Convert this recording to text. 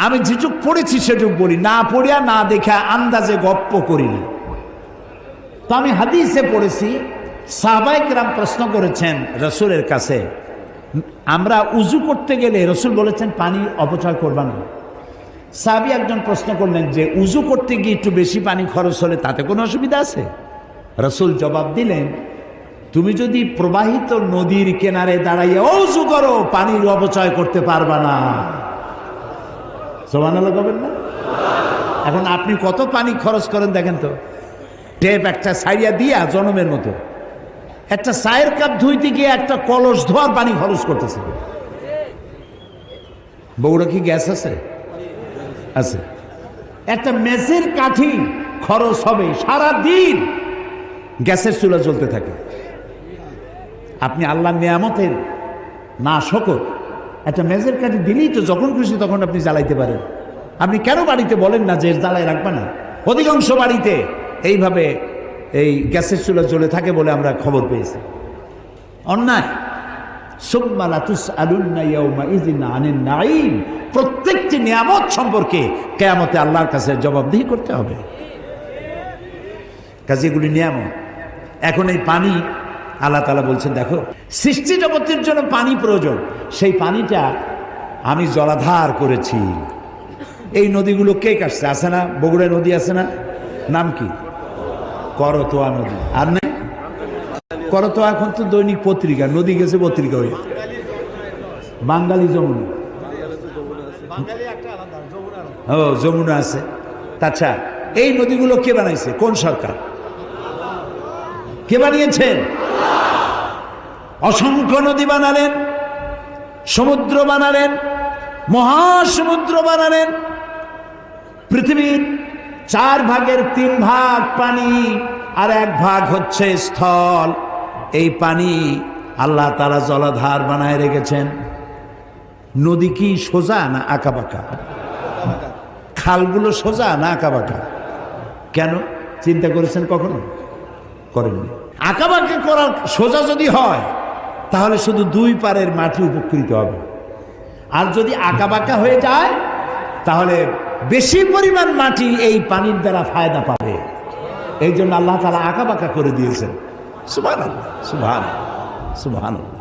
আমি যেটুক পড়েছি সেটুক বলি, না পড়িয়া না দেখা আন্দাজে গপ্প করি না। তো আমি হাদিসে পড়েছি, সাহাবায়ে কেরাম প্রশ্ন করেছেন রসুলের কাছে, আমরা উজু করতে গেলে রসুল বলেছেন পানি অপচয় করবা না। সাহাবী একজন প্রশ্ন করলেন যে উজু করতে গিয়ে একটু বেশি পানি খরচ হলে তাতে কোনো অসুবিধা আছে? রসুল জবাব দিলেন, তুমি যদি প্রবাহিত নদীর কিনারে দাঁড়াইয়া উজু করো, পানির অপচয় করতে পারবা না। সুবহানাল্লাহ বলবেন না? এখন আপনি কত পানি খরচ করেন দেখেন তো। টেপ একটা সাইয়া দিয়া জনমের মতো, একটা চায়ের কাপ ধুইতে গিয়ে একটা কলস ধোয়ার পানি খরচ করতেছে। বউরা কি গ্যাস আছে? আছে। একটা মেসের কাঠি খরচ হবে সারা দিন, গ্যাসের চুলা জ্বলতে থাকে। আপনি আল্লাহর নিয়ামতের না শকর, একটা মেজের কাঠি দিলেই তো যখন খুশি তখন আপনি জ্বালাইতে পারেন। আপনি কেন বাড়িতে বলেন না যে জ্বালাই রাখবে না? অধিকাংশ বাড়িতে এইভাবে এই গ্যাসের চুলা জ্বলে থাকে বলে আমরা খবর পেয়েছি। অন্যায়। সুম্মা লাতুসআলুন্না ইয়াওমাইযিন আনিন নাঈম, প্রত্যেকটি নিয়ামত সম্পর্কে কিয়ামতে আল্লাহর কাছে জবাবদিহি করতে হবে। কাজে এগুলি নিয়ামত। এখন এই পানি আল্লাহ তাআলা বলছেন, দেখো সৃষ্টি জগতের জন্য পানি প্রয়োজন, সেই পানিটা আমি জলাধার করেছি। এই নদীগুলো কে কাটছে? আছে না বগুড়া নদী আছে না, নাম কি? করতোয়া নদী। আর নেই করতোয়া, এখন তো দৈনিক পত্রিকা, নদী গেছে পত্রিকা হয়ে। বাঙালি যমুনা, ও যমুনা আছে। আচ্ছা, এই নদীগুলো কে বানাইছে? কোন সরকার? কে বানিয়েছেন? অসংখ্য নদী বানালেন, সমুদ্র বানালেন, মহাসমুদ্র বানালেন। পৃথিবীর 4 ভাগের 3 ভাগ পানি আর 1 ভাগ হচ্ছে স্থল। এই পানি আল্লাহ তাআলা জলাধার বানায় রেখেছেন। নদী কি সোজা না আঁকাবাঁকা? খালগুলো সোজা না আঁকাবাঁকা? কেন চিন্তা করেছেন কখনো? করেননি। আঁকাবাঁকা করার সোজা যদি হয় তাহলে শুধু 2 পারের মাটি উপকৃত হবে, আর যদি আঁকাবাঁকা হয়ে যায় তাহলে বেশি পরিমাণ মাটি এই পানির দ্বারা ফায়দা পাবে। এই জন্য আল্লাহ তাআলা আঁকাবাঁকা করে দিয়েছেন। সুবহানাল্লাহ, সুবহানাল্লাহ, সুবহানাল্লাহ।